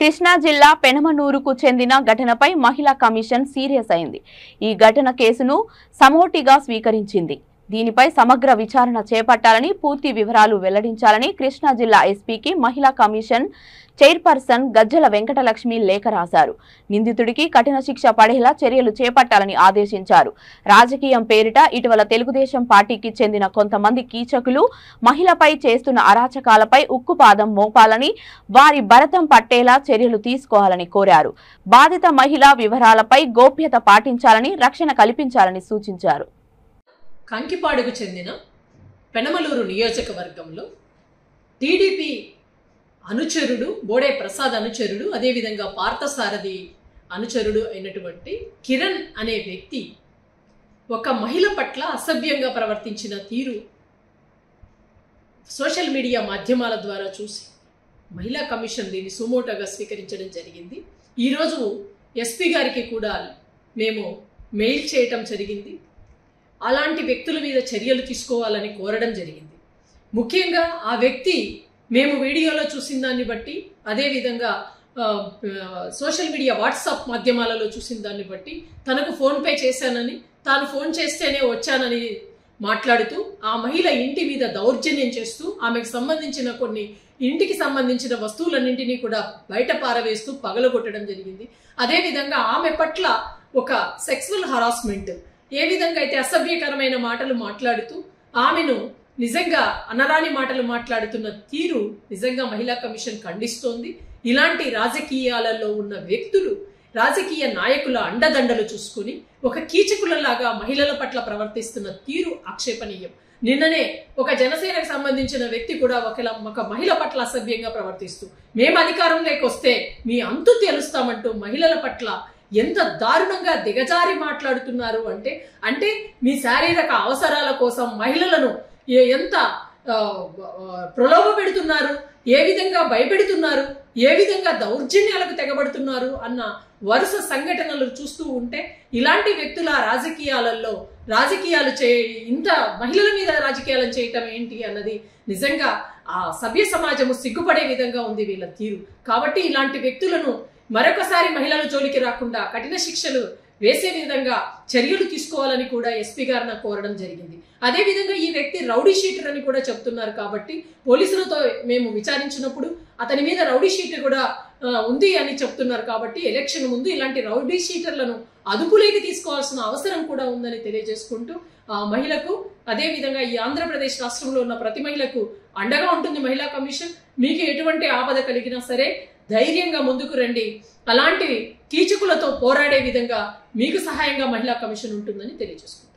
కృష్ణా జిల్లా పెనమనూరుకు చెందిన ఘటనపై మహిళా కమిషన్ సీరియస్ అయింది. ఈ ఘటన కేసును సమోటిగా స్వీకరించింది. దీనిపై సమగ్ర విచారణ చేపట్టాలని, పూర్తి వివరాలు వెల్లడించాలని కృష్ణా జిల్లా ఎస్పీకి మహిళా కమిషన్ చైర్పర్సన్ గజ్జల వెంకటలక్ష్మి లేఖ రాశారు. నిందితుడికి కఠిన శిక్ష పడేలా చర్యలు చేపట్టాలని ఆదేశించారు. రాజకీయం పేరిట ఇటీవల తెలుగుదేశం పార్టీకి చెందిన కొంతమంది కీచకులు మహిళపై చేస్తున్న అరాచకాలపై ఉక్కుపాదం మోపాలని, వారి భరతం పట్టేలా చర్యలు తీసుకోవాలని కోరారు. బాధిత మహిళ వివరాలపై గోప్యత పాటించాలని, రక్షణ కల్పించాలని సూచించారు. కంకిపాడుకు చెందిన పెనమలూరు నియోజకవర్గంలో టీడీపీ అనుచరుడు, బోడే ప్రసాద్ అనుచరుడు, అదేవిధంగా పార్థసారథి అనుచరుడు అయినటువంటి కిరణ్ అనే వ్యక్తి ఒక మహిళ పట్ల అసభ్యంగా ప్రవర్తించిన తీరు సోషల్ మీడియా మాధ్యమాల ద్వారా చూసి మహిళా కమిషన్ దీన్ని సుమోటోగా స్వీకరించడం జరిగింది. ఈరోజు ఎస్పీ గారికి కూడా మేము మెయిల్ చేయటం జరిగింది. అలాంటి వ్యక్తుల మీద చర్యలు తీసుకోవాలని కోరడం జరిగింది. ముఖ్యంగా ఆ వ్యక్తి మేము వీడియోలో చూసిన దాన్ని బట్టి, అదేవిధంగా సోషల్ మీడియా వాట్సాప్ మాధ్యమాలలో చూసిన దాన్ని బట్టి తనకు ఫోన్పే చేశానని, తాను ఫోన్ చేస్తేనే వచ్చానని మాట్లాడుతూ ఆ మహిళ ఇంటి మీద దౌర్జన్యం చేస్తూ ఆమెకు సంబంధించిన కొన్ని ఇంటికి సంబంధించిన వస్తువులన్నింటినీ కూడా బయట పారవేస్తూ పగలగొట్టడం జరిగింది. అదేవిధంగా ఆమె పట్ల ఒక సెక్సువల్ హరాస్మెంట్, ఏ విధంగా అయితే అసభ్యకరమైన మాటలు మాట్లాడుతూ ఆమెను నిజంగా అనరాని మాటలు మాట్లాడుతున్న తీరు నిజంగా మహిళా కమిషన్ ఖండిస్తోంది. ఇలాంటి రాజకీయాలలో ఉన్న వ్యక్తులు, రాజకీయ నాయకుల అండదండలు చూసుకుని ఒక కీచకులలాగా మహిళల పట్ల ప్రవర్తిస్తున్న తీరు ఆక్షేపణీయం. నిన్ననే ఒక జనసేనకు సంబంధించిన వ్యక్తి కూడా ఒక మహిళ పట్ల అసభ్యంగా ప్రవర్తిస్తూ మేము అధికారంలోకి వస్తే మీ అంతు తెలుస్తామంటూ మహిళల పట్ల ఎంత దారుణంగా దిగజారి మాట్లాడుతున్నారు అంటే మీ శారీరక అవసరాల కోసం మహిళలను ఎంత ప్రలోభ పెడుతున్నారు, ఏ విధంగా భయపెడుతున్నారు, ఏ విధంగా దౌర్జన్యాలకు తెగబడుతున్నారు అన్న వరుస సంఘటనలు చూస్తూ ఉంటే ఇలాంటి వ్యక్తుల రాజకీయాలలో ఇంత మహిళల మీద రాజకీయాలను చేయటం ఏంటి అన్నది నిజంగా ఆ సభ్య సమాజము సిగ్గుపడే విధంగా ఉంది వీళ్ళ తీరు. కాబట్టి ఇలాంటి వ్యక్తులను మరొకసారి మహిళల జోలికి రాకుండా కఠిన శిక్షలు వేసే విధంగా చర్యలు తీసుకోవాలని కూడా ఎస్పీ గారిని కోరడం జరిగింది. అదేవిధంగా ఈ వ్యక్తి రౌడీ షీటర్ అని కూడా చెప్తున్నారు. కాబట్టి పోలీసులతో మేము విచారించినప్పుడు అతని మీద రౌడీ షీటర్ కూడా ఉంది అని చెప్తున్నారు. కాబట్టి ఎలక్షన్ ముందు ఇలాంటి రౌడీ షీటర్లను అదుపులోకి తీసుకోవాల్సిన అవసరం కూడా ఉందని తెలియజేసుకుంటూ ఆ మహిళకు, అదేవిధంగా ఈ ఆంధ్రప్రదేశ్ రాష్ట్రంలో ఉన్న ప్రతి మహిళకు అండగా ఉంటుంది మహిళా కమిషన్. మీకు ఎటువంటి ఆపద కలిగినా సరే ధైర్యంగా ముందుకు రండి. అలాంటి కీచకులతో పోరాడే విధంగా మీకు సహాయంగా మహిళా కమిషన్ ఉంటుందని తెలియజేసుకుంటారు.